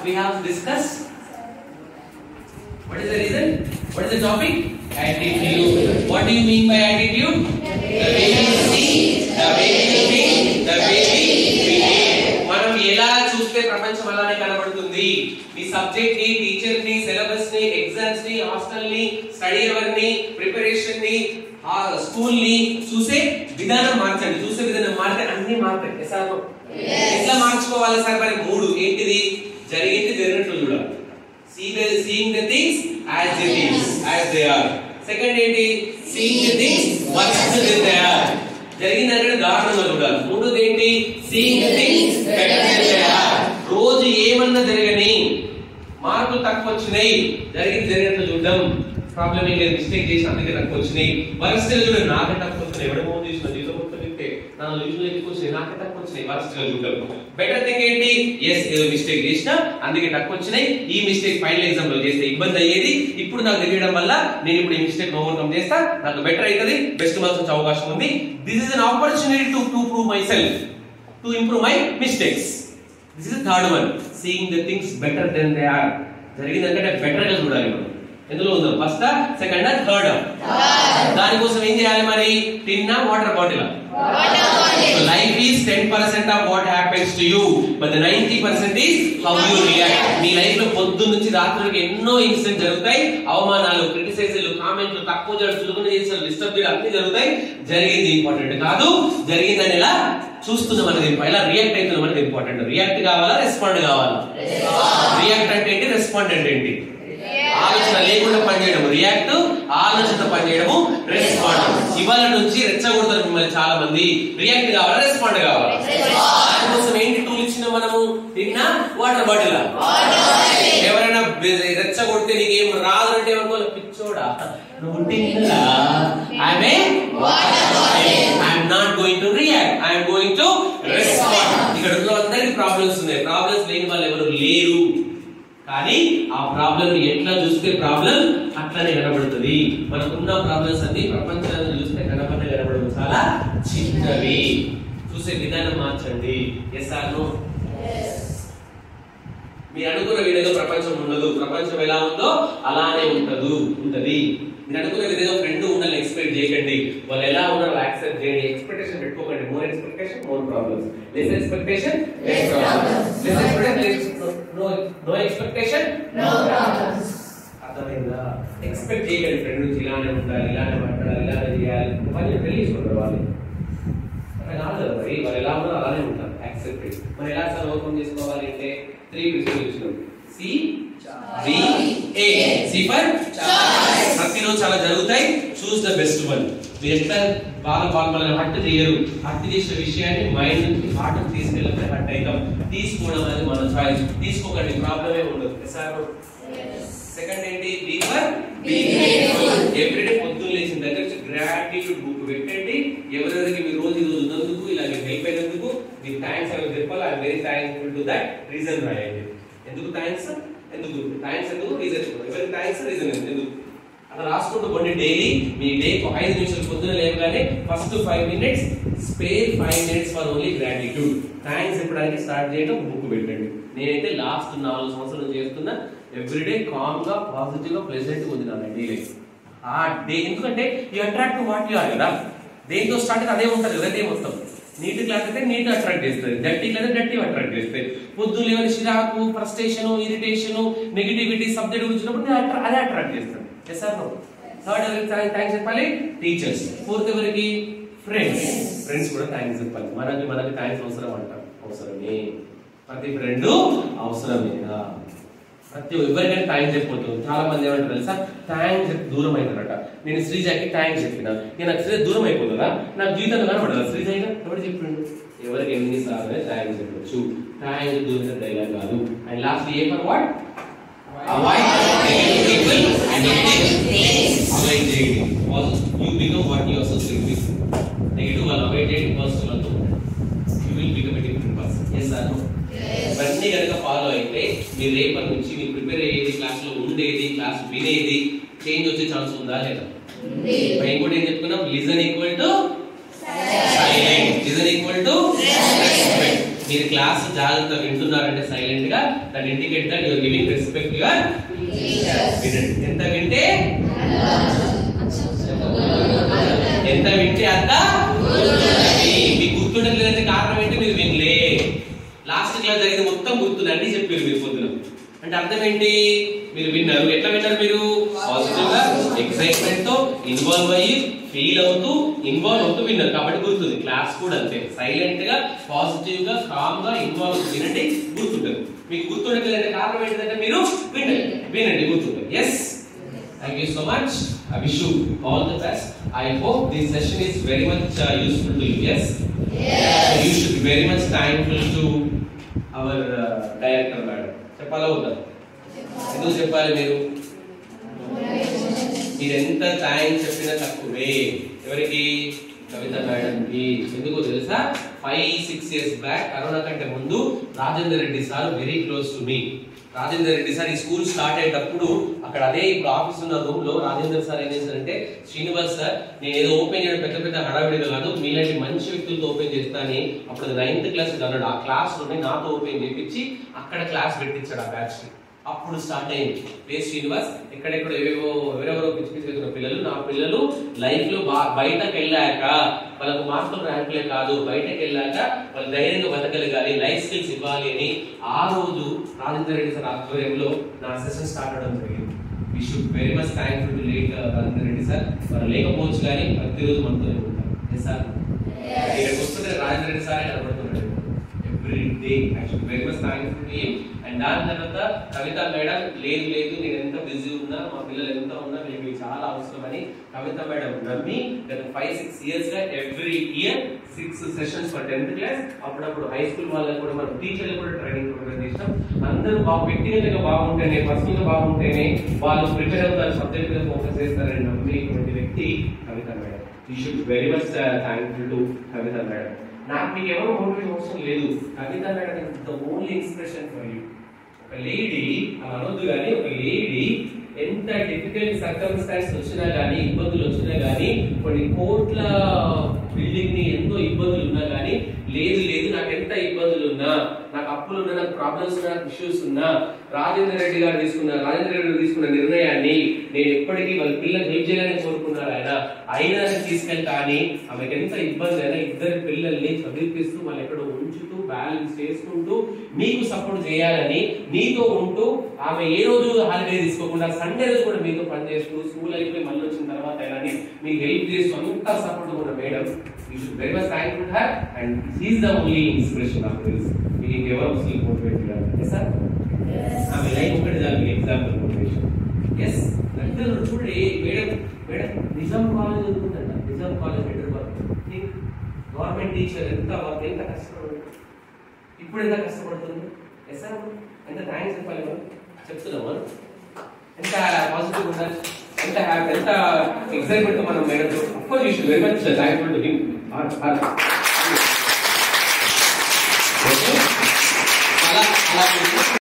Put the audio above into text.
we have to discuss? What is the reason? What is the topic? Attitude. What do you mean by attitude? The way you see, the way you think, the way we behave. మనం ఎలా చూస్తే ప్రపంచం అలానే కనబడుతుంది. మీ subject ని, teacher ని, syllabus ని, exams ని, హాస్టల్ ని, స్టడీ అవర్ ని, ప్రిపరేషన్ ని, స్కూల్ ని చూసే విధానం మార్చండి. చూసే విధానం మారితే అన్ని మారుతాయి. సార్ ఎట్లా మార్చుకోవాలి సార్? మరి మూడు ఏంటిది? జరిగింది జరిగినట్లు చూడాలి. Seeing the things as it is, as they are. Second ఏంటి? Seeing the things worse than they are. జరిగిందంటే దారుణంగా చూడాలి. మూడోది ఏంటి? Seeing the things better than they are. రోజు ఏమన్నా జరగని, మార్కులు తక్కువ వచ్చినాయి, జరిగినట్లు చూడడం. ప్రాబ్లం ఏం లేదు, మిస్టేక్ చేసి అందుకే తక్కువ వచ్చినాయి. వరస్ట్ గా చూడండి, నాకే తక్కువ వచ్చినాయి. ఎవడమో చేసిన జీవితం మొత్తం ఇంతే, నా యూజువల్ ఎక్కువ వచ్చినాయి, నాకే తక్కువ వచ్చినాయి. వరస్ట్ గా చూడడం. బెటర్ థింగ్ ఏంటి? ఎస్, ఏదో మిస్టేక్ చేసినా అందుకే తక్కువ వచ్చినాయి. ఈ మిస్టేక్ ఫైనల్ ఎగ్జామ్ లో చేస్తే ఇబ్బంది అయ్యేది, ఇప్పుడు నాకు తెలియడం వల్ల నేను ఇప్పుడు ఈ మిస్టేక్ ఓవర్కమ్ చేస్తా, నాకు బెటర్ అవుతుంది, బెస్ట్ మార్క్స్ వచ్చే అవకాశం ఉంది. This is an opportunity to prove myself, to improve my mistakes. This is third one, seeing the things better than they are. జరిగిందంటే బెటర్ గా చూడాలి మనం. ఎందులో ఉందాం? First, second, third. దానికోసం ఏం చేయాలి మరి? టిన్నా, water bottle. Life is 10% of what happens to you, but the 90% is how you react. Me life లో పొద్దు నుంచి రాత్రి వరకు ఎన్నో ఇన్సిడెంట్ జరుగుతాయి. అవమానాలు, క్రిటిసైజ్లు, కామెంట్లు, తక్కువ చేయడం, చులకన చేసిన, డిస్టర్బ్ చేయడం అన్ని జరుగుతాయి. జరిగింది ఇంపార్టెంట్ కాదు, జరిగిందని ఎలా చూస్తున్నాం అనేది, ఎలా రియాక్ట్ అవుతున్నాం అనేది ఇంపార్టెంట్. రియాక్ట్ కావాలా, రెస్పాండ్ కావాలా? రియాక్ట్ అంటే ఏంటి, రెస్పాండ్ అంటే ఏంటి? ఆలోచన లేకుండా పనిచేయడము రియాక్ట్, ఆలోచనతో పనిచేయడము రెస్పాండ్. ఇవాళ నుంచి రెచ్చగొడతారు మిమ్మల్ని చాలా మంది. రియాక్ట్ కావాలా, రెస్పాండ్ కావాలా? దానికోసం ఏంటి టూల్ ఇచ్చిన మనము? తిన్నా, వాటర్ బాటిల్. ఎవరైనా రెచ్చగొడితే నీకేం రాదు అంటే ఏమనుకోవాలి, పిచ్చోడా నువ్వు తిన్నా, I'm not going to react, I'm going to respond. ఇక్కడ ఉన్న అందరికి ప్రాబ్లమ్స్ ఉన్నాయి. ప్రాబ్లమ్స్ లేని వాళ్ళు ఎవరు లేరు, కానీ ఆ ప్రాబ్లం ఎట్లా చూస్తే ప్రాబ్లం అట్లనే కనబడుతుంది. మనకున్న ప్రాబ్లమ్స్ అన్ని ప్రపంచాన్ని చూస్తే కనబడవు, చాలా చిన్నవి. చూసే విధానం మార్చండి. Yes or no? మీరు అనుకున్న విధంగా ప్రపంచం ఉండదు. ప్రపంచం ఎలా ఉందో అలానే ఉంటది. మీరు అనుకున్న విధంగా ఫ్రెండ్ ఉండాలని ఎక్స్పెక్ట్ చేయకండి. వాళ్ళు ఎలా ఉన్నారో యాక్సెప్ట్ చేయండి. ఎక్స్పెక్టేషన్ పెట్టుకోకండి. More expectation more problems, less expectation less problems, less expectation no expectation no problems. అర్థమైందా? ఎక్స్పెక్ట్ చేయకండి ఫ్రెండ్ నుంచి ఇలానే ఉండాలి, ఇలానే మాట్లాడాలి, ఇలానే చేయాలి. వాళ్ళు రిలీజ్ ఉండరు. వాళ్ళు అట్లా కాదు కదా. మరి వాళ్ళు ఎలా ఉన్నారో అలానే ఉంటారు. యాక్సెప్ట్. మరి ఎలా సార్ ఓపెన్ చేసుకోవాలి అంటే 3 ప్రిన్సిపల్స్ ఇచ్చినాం. ప్రతిరోజు చాలా జరుగుతాయి. Choose the best one. మీరు ఎట్లా వాళ్ళ హట్ చేయరు. హట్ చేసిన విషయాన్ని మైండ్ నుంచి హార్ట్ తీసుకెళ్ళితే హట్ అవుతాం. తీసుకోవడం అనేది మన చాయిస్. తీసుకోకండి, ప్రాబ్లమే ఉండదు. సెకండ్ ఏంటి? ఎవ్రీడే పొద్దున్న లేచిన దగ్గర గ్రాటిట్యూడ్ బుక్ పెట్టండి. ఎవరెవరికి మీరు రోజు ఉన్నందుకు, ఇలా మీరు హెల్ప్ అయినందుకు మీకు థ్యాంక్స్ అని చెప్పాలి. I'm very thankful to that. Reason రాయండి. ఎందుకు థ్యాంక్స్, ఎందుకు రీజన్, ఎవరికి థ్యాంక్స్, రీజన్ ఎందుకు అలా రాసుకుంటూ కొన్ని డైలీ. మీ డే 5 నిమిషాలు పొద్దున లేవగానే first 5 minutes spare 5 minutes for only gratitude. Thanks చెప్పడానికి స్టార్ట్ చేయడం, బుక్ పెట్టండి. నేనైతే లాస్ట్ 4 సంవత్సరాలు చేస్తున్నా. ఎవ్రీడే కామ్ గా, పాజిటివ్ గా, ప్లెజెంట్ గా ఉంది నా డైలీ. ఆ డే ఎందుకంటే you attract to what you are కదా. దేంతో స్టార్ట్ అయితే అదే ఉంటుంది కదా. డే మొత్తం నీట్ క్లాస్ అయితే నీట్ అట్రాక్ట్ చేస్తుంది, డర్టీ క్లాస్ అయితే డర్టీ అట్రాక్ట్ చేస్తాయి. పొద్దున్న లేవని చిరాకు, ఫ్రస్ట్రేషన్, ఇరిటేషన్, నెగిటివిటీ సబ్జెక్ట్ గురించినప్పుడు అదే అట్రాక్ట్ చేస్తాను. Yes or no? థర్డ్ ఎవరికి థ్యాంక్స్ చెప్పాలి? టీచర్స్. ఫోర్త్ ఎవరికి? ఫ్రెండ్స్ కూడా థ్యాంక్స్ చెప్పాలి. మనకి థ్యాంక్స్ అవసరం అంటారు. అవసరమే. ప్రతి ఫ్రెండ్ అవసరమేనా? ప్రతి ఎవరికైనా థ్యాంక్స్ చెప్పిపోతుంది. చాలా మంది ఏమంటారు తెలుసా? థ్యాంక్స్ చెప్పి దూరం అవుతారట. నేను శ్రీజాకి థ్యాంక్స్ చెప్పిన, నేను నాకు శ్రీజ దూరం అయిపోతుందా? నాకు జీవితంలో కనబడదా శ్రీజ? ఎవరు చెప్పిండు? ఎవరికి ఎన్నిసార్లు థ్యాంక్స్ చెప్పచ్చు. థ్యాంక్స్ దూరం డైలాగ్ కాదు. And last A for what? Avoid negative people and negative things. Avoid negative. You become what you associate with. Negative will avoid it. Positive will do. You will become a different person. Yes or no? ఇవన్నీ కనుక follow అయితే మీరు రేపటి నుంచి మీరు prepare అయ్యేది, class లో ఉండేది, క్లాస్ వినేది చేంజ్ వచ్చే ఛాన్స్ ఉందా లేదా? ఇంకోటి ఏం చెప్పుకున్నాం? Listen equal to silent, listen equal to respect. మీరు క్లాస్ జాగ్రత్తగా వింటున్నారంటే సైలెంట్ గా that indicate that you are giving respect your teachers. ఎంత వింటే అంత మీకు గుర్తుండలేదంటే కారణం ఏంటి? మీరు వినలే. లాస్ట్ క్లాస్ జరిగింది మొత్తం గుర్తుంది, అన్ని చెప్పారు మీరు పొద్దున. అంటే అర్థం ఏంటి? మీరు విన్నారు. ఎట్లా విన్నారు? మీరు పాజిటివ్ గా ఎక్సైట్మెంట్ తో ఇన్వాల్వ్ అయ్యి ఫీల్ అవుతూ ఇన్వాల్వ్ అవుతూ విన్నారు కాబట్టి గుర్తుంది. క్లాస్ కూడా అంతే, సైలెంట్ గా పాజిటివ్ గా కామ్ గా ఇన్వాల్వ్ వినండి, గుర్తుంటుంది. మీకు గుర్తుండలేదంటే కారణం ఏంటంటే మీరు వినండి గుర్తుంటుంది. Yes, thank you so much. I wish you all the best. I hope this session is very much useful to you. Yes, you should be very much thankful to our director madam. చెప్పాలా వద్దా? ఎందుకు చెప్పాలి? మీరు ఎంత thanks చెప్పినా తక్కువే. ఎవరికి? కవిత madam కి. ఎందుకో తెలుసా? 5-6 years బ్యాక్, కరోనా కంటే ముందు, Rajender Reddy sir very close to me. Rajender Reddy sir ఈ స్కూల్ స్టార్ట్ అయ్యేటప్పుడు అక్కడ అదే ఇప్పుడు ఆఫీస్ ఉన్న రూమ్ లో రాజేందర్ సార్ ఏం చేశారంటే, శ్రీనివాస్ సార్ నేను ఏదో ఓపెన్ చేయడం పెద్ద పెద్ద హడావిడిగా కాదు, మీలాంటి మంచి వ్యక్తులతో ఓపెన్ చేస్తానని అప్పుడు 9th క్లాస్ అన్నాడు. ఆ క్లాస్ లోనే నాతో ఓపెన్ చేయించి అక్కడ క్లాస్ పెట్టించాడు ఆ బ్యాచ్ కి. అప్పుడు స్టార్ట్ అయింది. శ్రీనివాస్ ఎక్కడెక్కడ ఎవరెవరో పిచ్చి పిచ్చి పిల్లలు, నా పిల్లలు లైఫ్ లో బయటకు వెళ్ళాక వాళ్ళకు మార్కులు ర్యాంకులే కాదు, బయటకు వెళ్ళాక వాళ్ళు ధైర్యంగా బతకగలగాలి, లైఫ్ స్కిల్స్ ఇవ్వాలి అని ఆ రోజు రాజేందర్ రెడ్డి సార్ ఆధ్వర్యంలో నా సెషన్ స్టార్ట్ అవడం జరిగింది. We should very much thankful to late Rajender Reddy sir. వారు లేకపోవచ్చు కానీ ప్రతిరోజు మనతోనే ఉంటారు. సార్ ఇక్కడికి వస్తుంటే రాజేందర్ రెడ్డి సారే కనబడుతున్నాడు every day. I should very much thankful to him. And దాని తర్వాత కవిత మేడం లేదు నేను ఎంత బిజీ ఉన్నా, మా పిల్లలు ఎంత ఉన్నా మీకు చాలా అవసరమని కవిత మేడం నమ్మి గత 5-6 years గా every year 6 sessions for 10th class, అప్పుడప్పుడు హై స్కూల్ వాళ్ళకి కూడా మనం టీచర్లు కూడా ట్రైనింగ్ ప్రోగ్రామ్ చేస్తాం. అందరూ వ్యక్తిగతంగా బాగుంటేనే, పర్సనల్ గా బాగుంటేనే వాళ్ళు ప్రిపేర్ అవుతారు, సబ్జెక్ట్ మీద ఫోకస్ చేస్తారని నమ్మేటువంటి వ్యక్తి Kavitha madam. You should very much thankful to Kavitha madam. నాకు మీకు ఎవరు మోటివేషన్ అవసరం లేదు, Kavitha madam is the only inspiration for you. ఒక లేడీ అనొద్దు కానీ, ఒక లేడీ ఎంత డిఫికల్ట్ సర్కమ్స్టాన్స్ వచ్చినా గానీ, ఇబ్బందులు వచ్చినా గానీ, కొన్ని కోట్ల బిల్డింగ్ ని ఎంతో ఇబ్బందులు ఉన్నా గానీ, లేదు నాకు ఎంత ఇబ్బందులు ఉన్నా, నాకు అప్పులు ఉన్నా, నాకు ప్రాబ్లమ్స్ ఉన్నా, ఇష్యూస్ ఉన్నా, రాజేంద్ర రెడ్డి గారు తీసుకున్న నిర్ణయాన్ని నేను ఎప్పటికీ వాళ్ళ పిల్లలు హెల్ప్ చేయాలని కోరుకున్నారు. అయినా తీసుకెళ్తా అని ఆమెకి ఎంత ఇబ్బంది అయినా ఇద్దరు పిల్లల్ని చదివిపిస్తూ వాళ్ళు ఎక్కడో ఉంచుతూ బ్యాలెన్స్ చేసుకుంటూ మీకు సపోర్ట్ చేయాలని మీతో ఉంటూ, ఆమె ఏ రోజు హాలిడే తీసుకోకుండా సండే రోజు కూడా మీతో పనిచేస్తూ, స్కూల్ అయిపోయి మళ్ళీ వచ్చిన తర్వాత ఎలాని మీకు హెల్ప్ చేస్తూ అంతా సపోర్ట్ ఉన్న madam. You should very much thankful to her and she is the only inspiration of this. మీకు ఇంకెవరు అసలు మోటివేట్ చేయాలి సార్? ఆమె లైఫ్ ఒకటి దానికి ఎగ్జాంపుల్ మోటివేషన్. ఎస్, చూడండి మేడం నిజాం కాలేజ్ చదువుతుందంట, Nizam college Hyderabad. Government teacher ఎంత కష్టపడుతుంది, ఇప్పుడు ఎంత కష్టపడుతుంది. ఎస్ సార్, ఎంత థ్యాంక్స్ చెప్పాలి మనం, చెప్తున్నాం మనం ఎంత పాజిటివ్ ఉండాలి, ఎంత హ్యాపీ, ఎంత ఎక్సైట్మెంట్ మనం madam. Of course you should very much thankful to him. అలా